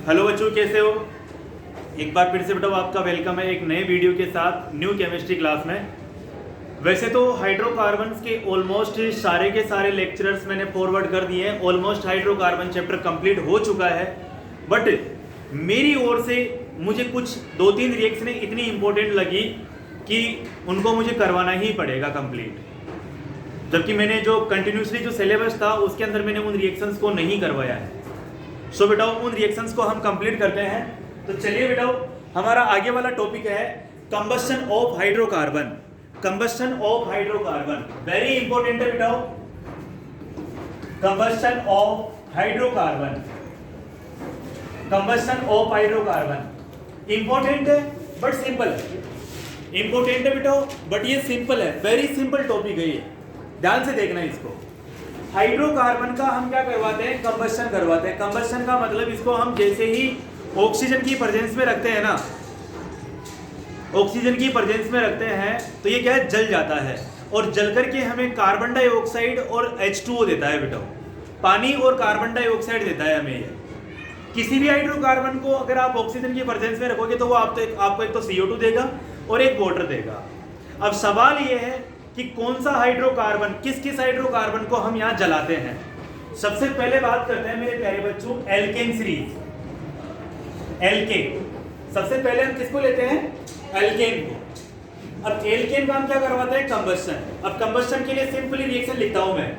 Hello बच्चों, कैसे हो? एक बार फिर से बेटा आपका वेलकम है एक नए वीडियो के साथ न्यू केमिस्ट्री क्लास में। वैसे तो हाइड्रोकार्बन्स के ऑलमोस्ट सारे के सारे लेक्चरर्स मैंने फॉरवर्ड कर दिए हैं। ऑलमोस्ट हाइड्रोकार्बन चैप्टर कंप्लीट हो चुका है, बट मेरी ओर से मुझे कुछ 2-3 रिएक्शनें इतनी इंपॉर्टेंट लगी कि उनको मुझे करवाना ही पड़ेगा कंप्लीट। जबकि मैंने जो कंटिन्यूसली जो सिलेबस था उसके अंदर मैंने उन रिएक्शंस को नहीं करवाया है। सो बेटा उन रिएक्शंस को हम कंप्लीट करते हैं। तो चलिए बेटा, हमारा आगे वाला टॉपिक है combustion of hydrocarbon. Combustion of hydrocarbon very important है बेटा। Combustion of hydrocarbon, combustion of hydrocarbon important है बट सिंपल है। इंपॉर्टेंट है बेटा बट ये सिंपल है, वेरी सिंपल टॉपिक है ये, ध्यान से देखना इसको। हाइड्रोकार्बन का हम क्या करवाते हैं? कंबस्शन करवाते हैं। कंबस्शन का मतलब इसको हम जैसे ही ऑक्सीजन की प्रेजेंस में रखते हैं ना, ऑक्सीजन की प्रेजेंस में रखते हैं तो ये क्या है, जल जाता है। और जल करके हमें कार्बन डाइऑक्साइड और H2O देता है बेटा। पानी और कार्बन डाइऑक्साइड देता है हमें ये। किसी भी हाइड्रोकार्बन को अगर आप ऑक्सीजन की प्रेजेंस में रखोगे तो वो आपको एक तो CO2 देगा और एक वाटर देगा। अब सवाल ये है कि कौन सा हाइड्रोकार्बन, किस हाइड्रोकार्बन को हम यहाँ जलाते हैं। सबसे पहले बात करते हैं मेरे प्यारे बच्चों एल्केन सीरीज। एल्केन सबसे पहले हम किसको लेते हैं? एल्केन को। अब एल्केन का हम क्या करवाते हैं? कंबस्शन। अब कंबस्शन के लिए सिंपली रिएक्शन लिखता हूं मैं।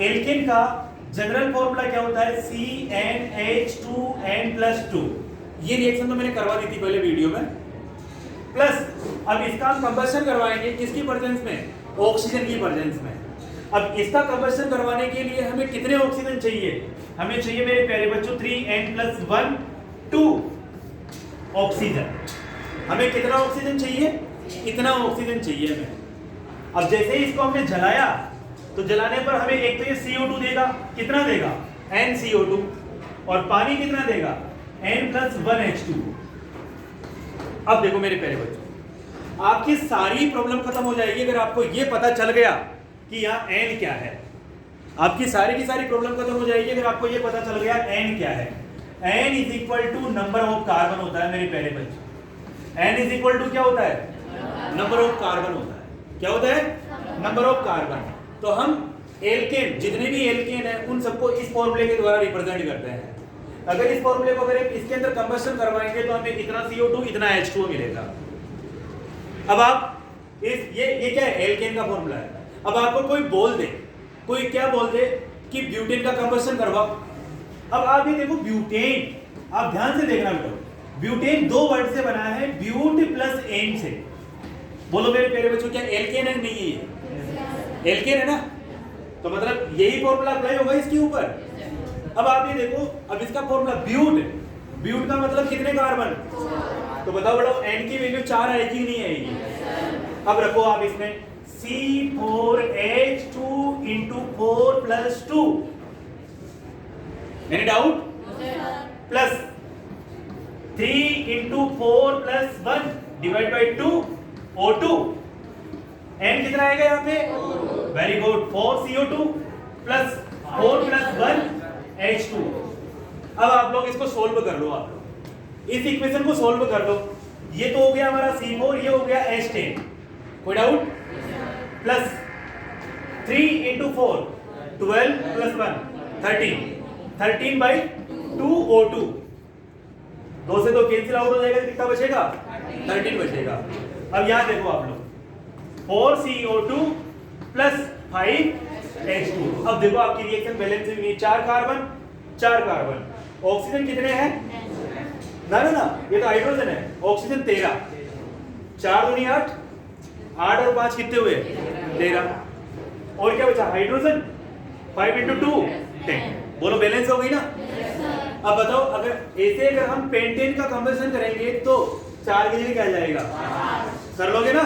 एल्केन का जनरल फॉर्मूला क्या होता है? CnH2n+2। ये रिएक्शन तो मैंने करवा दी थी पहले वीडियो में। प्लस अब इसका हम कंबस्शन करवाएंगे किसकी प्रेजेंस में? ऑक्सीजन की प्रेजेंस में। अब इसका कंबस्शन करवाने के लिए हमें कितने ऑक्सीजन चाहिए? हमें चाहिए मेरे प्यारे बच्चों 3n+1 2 ऑक्सीजन। हमें कितना ऑक्सीजन चाहिए? इतना ऑक्सीजन चाहिए हमें। अब जैसे ही इसको हमने जलाया तो जलाने पर हमें एक तो ये CO2 देगा। कितना देगा? NCO2। और पानी कितना देगा? N+1 H2। अब देखो मेरे प्यारे बच्चों, आपकी सारी प्रॉब्लम खत्म हो जाएगी अगर आपको ये पता चल गया कि यहाँ N क्या है। आपकी सारी की सारी प्रॉब्लम खत्म हो जाएगी अगर आपको ये पता चल गया N क्या है। N is equal to number of carbon होता है मेरे प्यारे बच्चों। N इज इक्वल टू क्या होता है? नंबर ऑफ कार्बन होता है। क्या होता है? Number of carbon. तो हम एल्केन, जितने भी एल्केन है उन सबको इस फॉर्मूले के द्वारा रिप्रेजेंट करते हैं। अगर इस फॉर्मूले को अगर इसके अंदर कंबस्शन करवाएंगे तो हमें इतना CO2 इतना H2O मिलेगा। अब आप ये क्या है? एल्केन का फॉर्मूला है। अब आपको कोई बोल दे, कोई क्या बोल दे कि ब्यूटेन का कंबस्शन करवाओ। अब आप ये देखो ब्यूटेन, आप ध्यान से देखना बेटा, ब्यूटेन 2 वर्ड से बना है, ब्यूट प्लस एन से। बोलो मेरे प्यारे बच्चों, क्या एल्केन है? नहीं है, एल्केन है ना। तो मतलब यही फॉर्मूला अप्लाई होगा इसके ऊपर। अब आप ये देखो, अब इसका फॉर्मूला ब्यूट, ब्यूट का मतलब कितने कार्बन? तो बताओ बेटा n की वैल्यू 4 आएगी नहीं आएगी? अब रखो आप इसमें C4H2 × 4+2। Any doubt? Plus 3 × 4+1 divide by 2 O2। n कितना आएगा यहाँ पे? Very good, 4 CO2 plus 4+1 H2। अब आप लोग इसको सोल्व कर लो। आप लोग इस इक्वेशन को सोल्व कर लो। ये तो हो गया हमारा C4, ये हो गया H10। कोई डाउट? Plus 3 × 4 12 + 1 13 13 by 2 O2। 2 से 2 कैंसिल आउट हो जाएगा, कितना बचेगा? 13 बचेगा। अब यहां देखो आप लोग 4 CO2 प्लस 5 H2। अब देखो आपकी रिएक्शन बैलेंस हुई, 4 कार्बन 4 कार्बन। ऑक्सीजन कितने हैं? ना, ये तो हाइड्रोजन है। ऑक्सीजन 13, 4 दूनी 8, 8 और 5 कितने हुए? 13। और क्या बचा? हाइड्रोजन 5 × 2 10। बोलो बैलेंस हो गई ना? अब बताओ अगर हम पेंटेन का कंबस्शन करेंगे तो 4 की जगह क्या जाएगा? कर लोगे ना?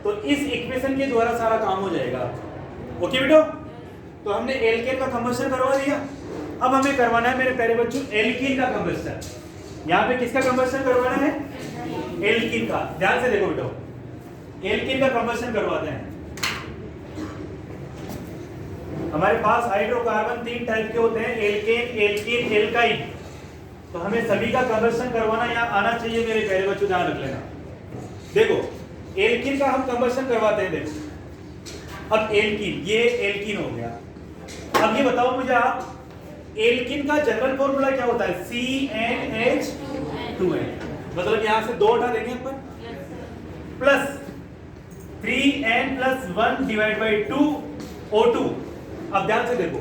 तो इस इक्वेशन के द्वारा सारा काम हो जाएगा। ओके बेटो, तो हमने एल्केन का कंबस्शन करवा दिया। अब हमें करवाना है मेरे प्यारे बच्चों एल्कीन का कंबस्शन। यहाँ पे किसका कंबस्शन करवाना है? एल्कीन का। ध्यान से देखो बेटो, एल्कीन का कंबस्शन करवाते हैं। हमारे पास हाइड्रोकार्बन 3 टाइप के होते हैं, एल्केन, एल्कीन, एल्काइन। तो हमें सभी का कंबशन करवाना यहाँ आना चाहिए मेरे प्यारे बच्चों, ध्यान रख लेना। देखो एल्किन का हम कंबशन करवाते हैं। देखो अब एल्किन, ये एल्किन हो गया। अब ये बताओ मुझे आप, एल्किन का जनरल फॉर्मूला क्या होता है? CnH2n। मतलब यहां से 2 हटा देंगे अपन, plus 3n+1 divide by 2 O2। अब ध्यान से देखो,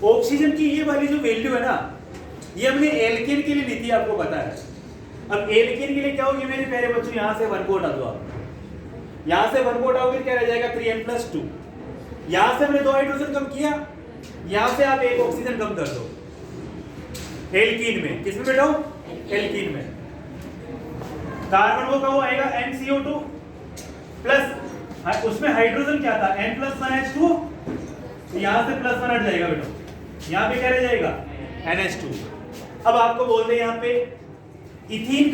ऑक्सीजन की ये वाली जो वैल्यू है ना, ये हमने एल्केन के लिए ली थी, आपको पता है। अब एल्केन के लिए क्या होगी मेरे प्यारे बच्चों, यहां से 1 को हटा दो आप, यहां से 1 को हटाओगे क्या रह जाएगा? 3n+2। यहां से हमने 2 हाइड्रोजन कम किया, यहां से आप 1 ऑक्सीजन कम कर दो एल्कीन में। किसमें बैठाओ? एल्कीन में। कार्बन वो क्या आएगा? NCO2 प्लस उसमें हाइड्रोजन क्या था? N+1H2। यहां से +1 हट जाएगा बेटा, यहां पे क्या रह जाएगा? NH2। अब आपको बोल दे यहाँ पे इथीन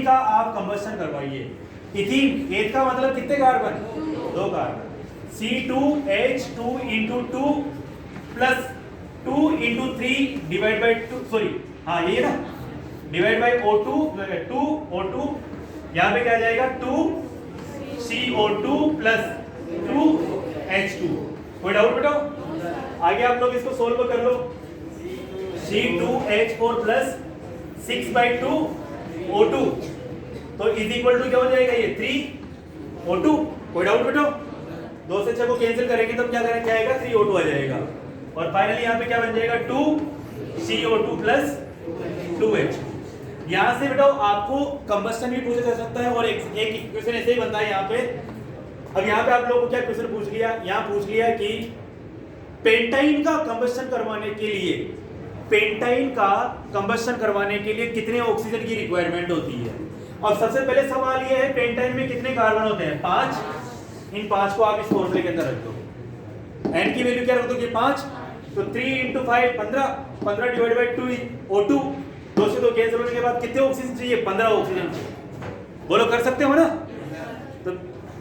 का आप कंबशन करवाइए। इथीन, एक का मतलब कितने carbon? 2 carbon. C2H2 × 2 plus 2 × 3 divide by 2, sorry हाँ ये ना, डिवाइड बाई O2, 2 O2, यहाँ पे क्या आ जाएगा? 2 CO2 प्लस 2 H2। कोई डाउट बेटा? आगे आप लोग इसको सोल्व कर लो। C2H4 प्लस 6/2 O2 तो इज इक्वल टू क्या हो जाएगा? ये 3 O2। कोई डाउट बेटा? 2 से 6 को कैंसिल करेंगे तो क्या करेंगे? क्या आएगा? 3 O2 आ जाएगा। और फाइनली यहाँ पे क्या बन जाएगा? 2 CO2 प्लस 2 H2। यहाँ से बेटा आपको कंबस्टन भी पूछा जा सकता है और एक इक्वेशन ऐसे ही बनता है यहाँ पे। अब यहाँ पे आप लोगों को क्या क्वेश्चन पूछ लिया? यहाँ पूछ लिया कि पेंटाइन का कंबस्टन करवाने के लिए, पेंटाइन का कंबस्टन करवाने के लिए कितने ऑक्सीजन की रिक्वायरमेंट होती है। अब सबसे पहले सवाल ये है, पेंटाइन में कितने कार्बन होते हैं? 5। इन 5 को आप इस फॉर्मूले के अंदर रख दो। एन की वैल्यू क्या रख दोगे? 5। तो 3 × 5 15 डिवाइड बाई 2 O2। 2 से 2 कैंसिल होने के बाद कितने ऑक्सीजन चाहिए? 15 ऑक्सीजन चाहिए। बोलो कर सकते हो ना? तो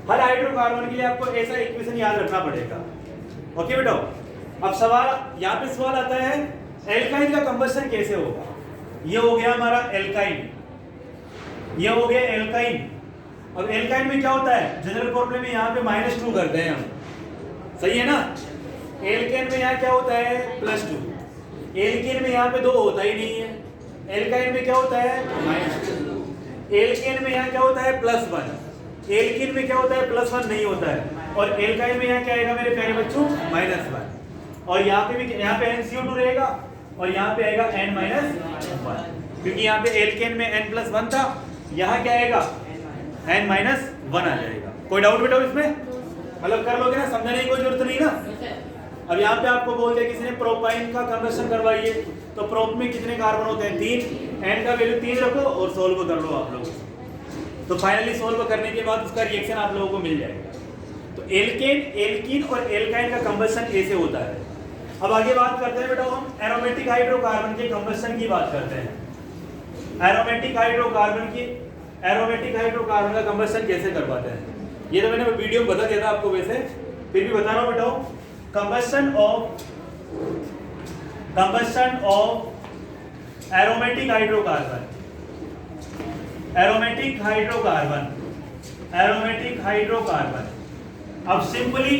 हर हाइड्रोकार्बन के लिए आपको ऐसा इक्वेशन याद रखना पड़ेगा। ओके बेटा? अब सवाल यहाँ पे सवाल आता है, एल्काइन का कंबस्टन कैसे होगा? ये हो गया हमारा एल्काइन, ये हो गया एल्काइन। अब एल्काइन में क्या होता है? जनरल फॉर्मूले में यहाँ पे -2 करते हैं हम, सही है ना? एल्केन में यहाँ क्या होता है? +2। एल्केन में यहाँ पे 2 होता ही नहीं है। एल्काइन में क्या होता है? -2। एल्केन में यहाँ क्या होता है? +1। एल्कीन में क्या होता है? +1 नहीं होता है। और एल्काइन में यहाँ क्या आएगा मेरे प्यारे बच्चों? -1। और यहाँ पे भी, यहाँ पे NCO2 रहेगा और यहाँ पे आएगा N-1, क्योंकि यहाँ पे एल्केन में N+1 था, यहाँ क्या आएगा? N-1 आ जाएगा। कोई डाउट बेटा इसमें? मतलब कर लोगे ना, समझने की कोई जरूरत नहीं ना। अब यहाँ पे आपको बोल दिया किसी ने प्रोपाइन का कंबशन करवाइए, तो प्रोप में कितने कार्बन होते हैं? 3। N का वैल्यू 3 रखो और सोल्व कर लो आप लोग। तो फाइनली सोल्व करने के बाद उसका रिएक्शन आप लोगों को मिल जाएगा। तो एल्कीन और एल्काइन का कंबशन ऐसे होता है। अब आगे बात करते हैं बेटा, हम एरोमेटिक हाइड्रोकार्बन के कंबशन की बात करते हैं। एरोमेटिक हाइड्रोकार्बन का कंबशन कैसे करवाते हैं? ये तो मैंने वीडियो में बता दिया था आपको, वैसे फिर भी बता रहा हूँ बेटा। Combustion of aromatic hydrocarbon. अब सिंपली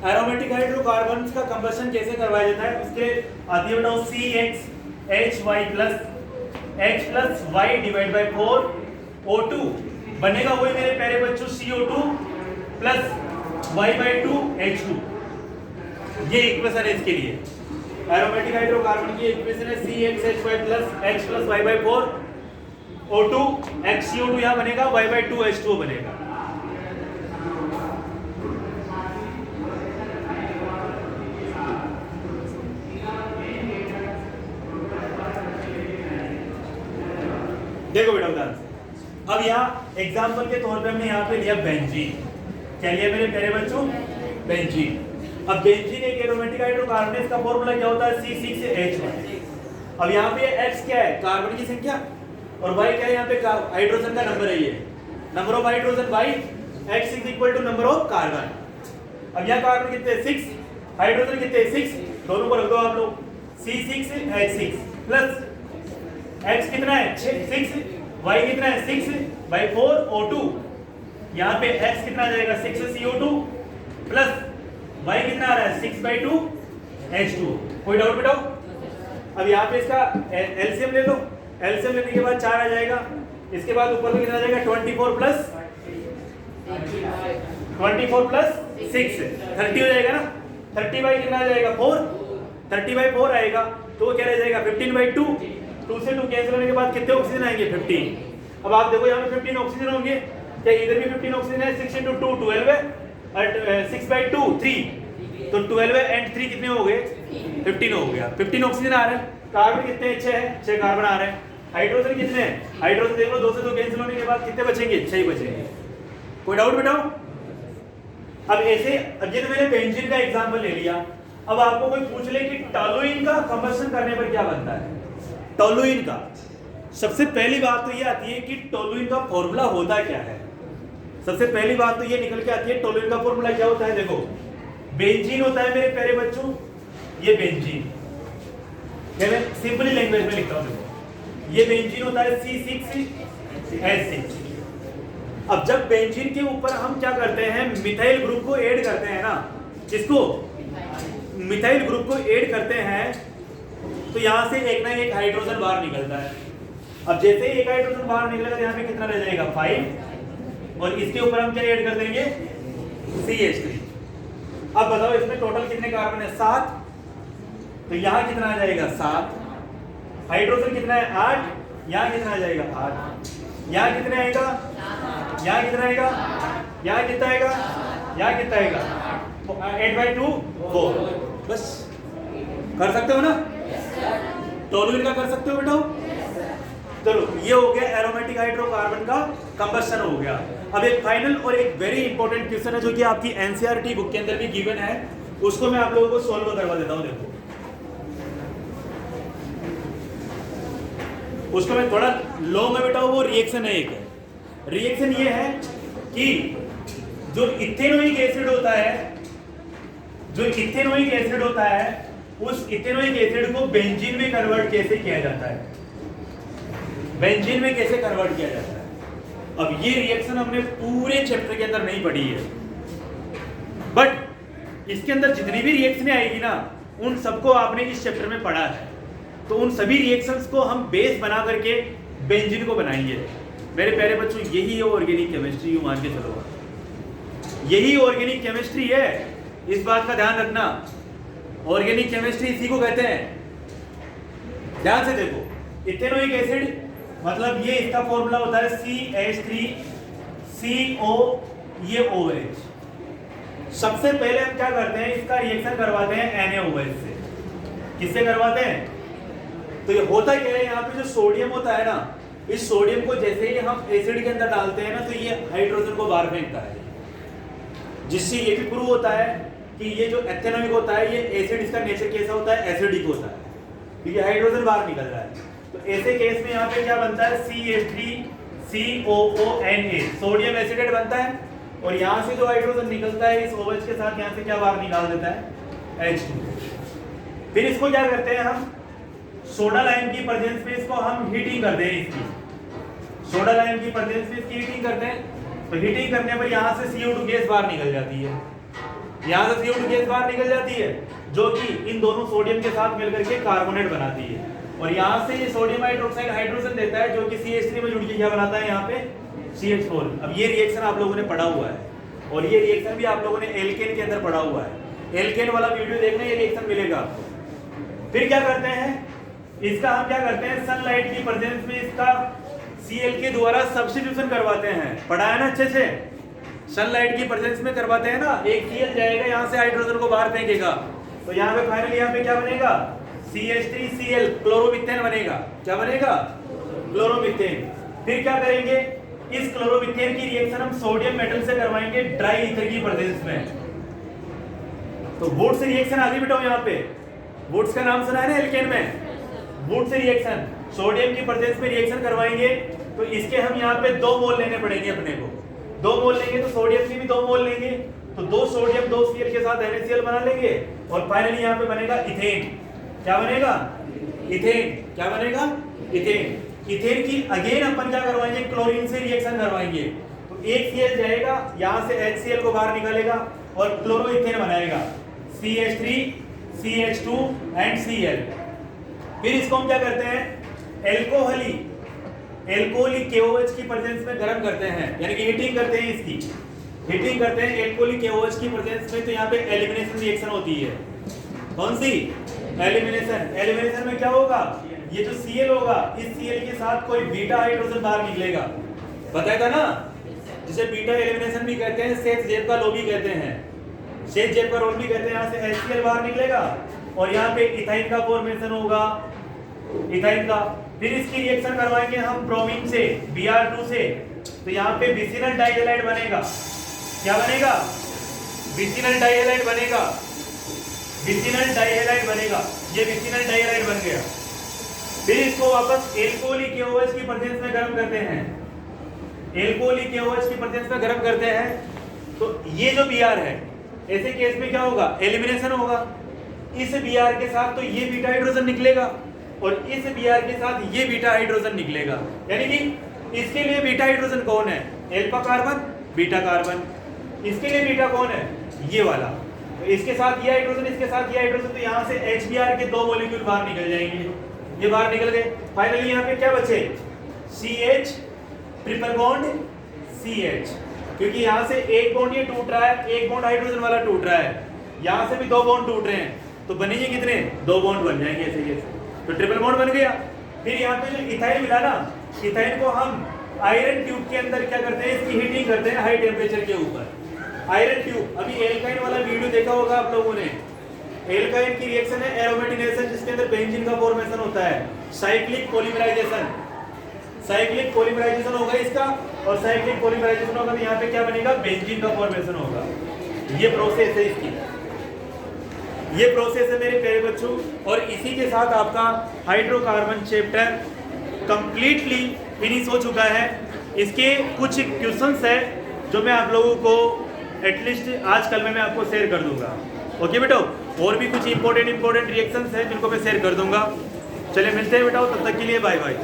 एरोमेटिक हाइड्रोकार्बन का कंबशन कैसे करवाया जाता है उसके आती है बताओ। CHHY plus H plus Y divide by 4 O2 बनेगा वही मेरे प्यारे बच्चों CO2 plus Y by 2 H2। ये इक्वेशन है इसके लिए। एरोमेटिक हाइड्रोकार्बन की इक्वेशन है CHHY plus H plus Y by 4 O2 HCO2 यहाँ बनेगा, Y बाई 2 H2O बनेगा। देखो बेटा उदाहरण से, अब यहाँ एग्जाम्पल के तौर पे हमने यहाँ पे लिया बेंजीन। क्या लिया मेरे प्यारे बच्चों? बेंजीन। अब बेंजीन एक एरोमेटिक हाइड्रोकार्बन है, इसका फॉर्मूला क्या होता है? C6H1। अब यहाँ पे X क्या है? कार्बन की संख्या, और Y क्या है? यहाँ पे हाइड्रोजन का नंबर है, ये number of hydrogen Y, X is equal to number of carbon. अब यहाँ कार्बन कितने? 6, हाइड्रोजन कितने? 6, दोनों को रख दो आप लोग। C6H6 प्लस x कितना है 6, y कितना है 6/4 O2। यहाँ पे x कितना आ जाएगा 6 CO2 प्लस y कितना आ रहा है 6/2 H2। कोई डाउट बेटा? अब यहाँ पे इसका एलसीएम ले लो, एलसीएम लेने के बाद 4 आ जाएगा, इसके बाद ऊपर में कितना आ जाएगा 24 प्लस 6 30 हो जाएगा ना। 30 कितना आ जाएगा 4, 30/4 आएगा तो वो क्या रह जाएगा 15/2। 2 से 2 कैंसिल होने के बाद कितने ऑक्सीजन आएंगे 15। अब आप देखो यहाँ पे 15 ऑक्सीजन होंगे, क्या इधर भी 15 ऑक्सीजन है? 6 × 2 12 है और 6/2 3, तो 12 एंड 3 कितने हो गए 15 हो गया। 15 ऑक्सीजन आ रहे हैं, कार्बन कितने हैं 6 है, 6 कार्बन आ रहे हैं। हाइड्रोजन कितने हैं? हाइड्रोजन देख लो 2 से 2 कैंसिल होने के बाद कितने बचेंगे 6 ही बचेंगे। कोई डाउट बेटाओ? अब ऐसे, अब ये तो मैंने बेंजीन का एग्जांपल ले लिया। अब आपको कोई पूछ ले कि टॉलुइन का कंबशन करने पर क्या बनता है। टॉलुइन का सबसे पहली बात तो ये आती है कि टॉलुइन का फॉर्मूला होता क्या है। सबसे पहली बात तो ये निकल के आती है टॉलुइन का फॉर्मूला क्या होता है। देखो बेंजीन होता है मेरे प्यारे बच्चों, ये बेंजीन, मैं सिंपली लैंग्वेज में लिखता हूं। देखो ये बेंजीन होता है C6H6। अब जब बेंजीन के ऊपर हम क्या करते हैं मिथाइल ग्रुप को ऐड करते हैं ना, इसको मिथाइल ग्रुप को ऐड करते हैं तो यहां से एक ना एक हाइड्रोजन बाहर निकलता है। अब जैसे एक हाइड्रोजन बाहर निकलेगा तो यहाँ पे कितना रह जाएगा 5, और इसके ऊपर हम क्या ऐड कर देंगे CH3। अब बताओ इसमें टोटल कितने कार्बन है 7, तो यहाँ कितना आ जाएगा 7। हाइड्रोजन कितना है 8, यहाँ कितना आ जाएगा 8, यहाँ कितना आएगा, यहाँ कितना आएगा, यहाँ कितना आएगा, यहाँ कितना आएगा 8/2 4। बस कर सकते हो ना, टॉलुइन का कर सकते हो बेटा। चलो ये हो गया एरोमेटिक हाइड्रोकार्बन का कंबशन हो गया। अब एक फाइनल और एक वेरी इंपॉर्टेंट क्वेश्चन है जो कि आपकी एनसीईआरटी बुक के अंदर भी गिवन है, उसको मैं आप लोगों को सॉल्व करवा देता हूं। देखो उसको मैं थोड़ा लॉन्ग में बेटा, वो रिएक्शन है। एक रिएक्शन ये है कि जो इथेनोइक एसिड होता है, जो इथेनोइक एसिड होता है, उस इथेनोइक एसिड को बेंजीन में कन्वर्ट कैसे किया जाता है, बेंजीन में कैसे कन्वर्ट किया जाता है। अब ये रिएक्शन हमने पूरे चैप्टर के अंदर नहीं पढ़ी है, बट इसके अंदर जितनी भी रिएक्शनें आएगी ना उन सबको आपने इस चैप्टर में पढ़ा है। तो उन सभी रिएक्शंस को हम बेस बना करके बेंजीन को बनाएंगे। मेरे प्यारे बच्चों यही है ऑर्गेनिक केमिस्ट्री, मान के चलो यही ऑर्गेनिक केमिस्ट्री है। इस बात का ध्यान रखना, ऑर्गेनिक केमिस्ट्री इसी को कहते हैं। ध्यान से देखो इथेनोइक एसिड मतलब ये इसका फॉर्मूला होता है CH3CO, ये OH। सबसे पहले हम क्या करते हैं इसका रिएक्शन करवाते हैं NaOH से। किससे करवाते हैं? तो ये होता क्या है, यहाँ पे जो सोडियम होता है ना, इस सोडियम को जैसे ही हम एसिड के अंदर डालते हैं ना तो ये हाइड्रोजन को बाहर फेंकता है, जिससे ये भी प्रूव होता है कि ये जो एथेनोइक होता है ये एसिड, इसका नेचर कैसा होता है एसिडिक होता है, क्योंकि हाइड्रोजन बाहर निकल रहा है। तो ऐसे केस में यहाँ पे क्या बनता है CH3COONA, सोडियम एसिडेट बनता है, और यहाँ से जो हाइड्रोजन निकलता है इस OH के साथ यहाँ से क्या बाहर निकाल देता है H2। फिर इसको क्या करते हैं हम सोडा लाइम की प्रेजेंस में इसको हम हीटिंग करते हैं। इसकी सोडा लाइम की प्रेजेंस में इसकी हीटिंग करते हैं, तो हीटिंग करने पर यहाँ से CO2 गैस बाहर निकल जाती है, यहाँ से CO2 गैस बाहर निकल जाती है जो कि इन दोनों सोडियम के साथ मिलकर के कार्बोनेट बनाती है, और यहाँ से ये सोडियम हाइड्रोक्साइड हाइड्रोजन देता है जो कि CH3 में जुड़ के क्या बनाता है यहाँ पे CH4। अब ये रिएक्शन आप लोगों ने पढ़ा हुआ है, और ये रिएक्शन भी आप लोगों ने एल्केन के अंदर पढ़ा हुआ है। एल्केन वाला वीडियो देखना, ये रिएक्शन मिलेगा आपको। फिर क्या करते हैं इसका, हम क्या करते हैं सनलाइट की प्रेजेंस में इसका Cl के द्वारा सब्स्टिट्यूशन करवाते हैं। पढ़ा है ना अच्छे से, सनलाइट की प्रेजेंस में करवाते हैं ना, एक Cl जाएगा यहाँ से हाइड्रोजन को बाहर फेंकेगा, तो यहाँ पे फाइनली यहाँ पे क्या बनेगा CH3Cl, क्लोरोमीथेन बनेगा। क्या बनेगा? क्लोरोमीथेन। फिर क्या करेंगे, इस क्लोरोमीथेन की रिएक्शन हम सोडियम मेटल से करवाएंगे ड्राई ईथर की प्रेजेंस में। तो वुड्स रिएक्शन आगे बिठाओ, यहाँ पे वुड्स का नाम सुना है ना एल्केन में, वुड्स रिएक्शन सोडियम की प्रेजेंस में रिएक्शन करवाएंगे, तो इसके हम यहाँ पे 2 मोल लेने पड़ेंगे अपने को। 2 मोल लेंगे तो सोडियम की भी 2 मोल लेंगे, तो 2 सोडियम 2 Cl के साथ NaCl बना लेंगे, और फाइनली यहाँ पे बनेगा इथेन। क्या बनेगा? इथेन क्या बनेगा, इथेन। इथेन की अगेन अपन क्या करवाएंगे, क्लोरीन से रिएक्शन करवाएंगे। तो एक Cl जाएगा, यहां से HCl को बाहर निकालेगा और क्लोरोइथेन बनाएगा, CH3 CH2 एंड Cl। फिर इसको हम क्या करते हैं, एल्कोहली KOH की प्रेजेंस में गर्म करते हैं, यानी कि हीटिंग करते हैं, इसकी हीटिंग करते हैं एल्कोहली KOH की प्रेजेंस में। तो यहाँ पे एलिमिनेशन रिएक्शन होती है, कौन सी, एलिमिनेशन। एलिमिनेशन में क्या होगा, ये जो Cl होगा, इस Cl के साथ कोई बीटा हाइड्रोजन बाहर निकलेगा, बताया था ना, जिसे बीटा एलिमिनेशन भी कहते हैं, शेष-जेब का लो भी कहते हैं, शेष-जेब का रोल भी कहते हैं। यहाँ से HCl बाहर निकलेगा और यहाँ पे इथाइन का फॉर्मेशन होगा, इथाइन का। फिर इसकी रिएक्शन करवाएंगे हम ब्रोमीन से, Br2 से। तो यहाँ पे विसिनल डाइहैलाइड बनेगा, क्या बनेगा, विसिनल डाइहैलाइड बनेगा, विसिनल डाइहैलाइड बनेगा, ये विसिनल डाइहैलाइड बन गया। फिर इसको वापस एल्कोहली KOH की प्रेजेंस में गर्म करते हैं, एल्कोहली KOH की प्रेजेंस में गर्म करते हैं। तो ये जो Br है, ऐसे केस में क्या होगा, एलिमिनेशन होगा। इस Br के साथ तो ये बीटा हाइड्रोजन निकलेगा और इस Br के साथ ये बीटा हाइड्रोजन निकलेगा, यानी कि इसके लिए बीटा हाइड्रोजन कौन है, एल्फा कार्बन बीटा कार्बन। इसके लिए बीटा कौन है, ये वाला। तो इसके साथ ये हाइड्रोजन, इसके साथ ये हाइड्रोजन, तो यहाँ से HBr के दो मॉलिक्यूल बाहर निकल जाएंगे, ये बाहर निकल गए। फाइनली यहाँ पे क्या बचे, CH ट्रिपल बॉन्ड CH, क्योंकि यहाँ से एक बॉन्ड ये टूट रहा है, एक बॉन्ड हाइड्रोजन वाला टूट रहा है, यहाँ से भी दो बॉन्ड टूट रहे हैं, तो बनेंगे कितने, दो बॉन्ड बन जाएंगे ऐसे कैसे, तो ट्रिपल बॉन्ड बन गया। फिर यहाँ पे जो इथाइन मिला ना, इथाइन को हम आयरन ट्यूब के अंदर क्या करते हैं, इसकी हीटिंग करते हैं हाई टेम्परेचर के ऊपर, आयरन ट्यूब। अभी एल्काइन वाला वीडियो देखा होगा आप लोगों ने, एल्काइन की रिएक्शन है एरोमेटिनेशन, जिसके अंदर बेंजीन का फॉर्मेशन होता है, साइक्लिक पॉलीमराइजेशन, साइक्लिक पॉलीमराइजेशन होगा इसका, और साइक्लिक पॉलीमराइजेशन होगा तो यहाँ पे क्या बनेगा, बेंजीन का फॉर्मेशन होगा। ये प्रोसेस है इसकी, ये प्रोसेस है मेरे प्यारे बच्चों। और इसी के साथ आपका हाइड्रोकार्बन चैप्टर कंप्लीटली फिनिश हो चुका है। इसके कुछ क्वेश्चंस है जो मैं आप लोगों को एटलीस्ट आज कल में मैं आपको शेयर कर दूंगा, ओके बेटो। और भी कुछ इंपॉर्टेंट रिएक्शंस हैं जिनको मैं शेयर कर दूंगा। चलिए मिलते हैं बेटा, तब तक के लिए बाय बाय।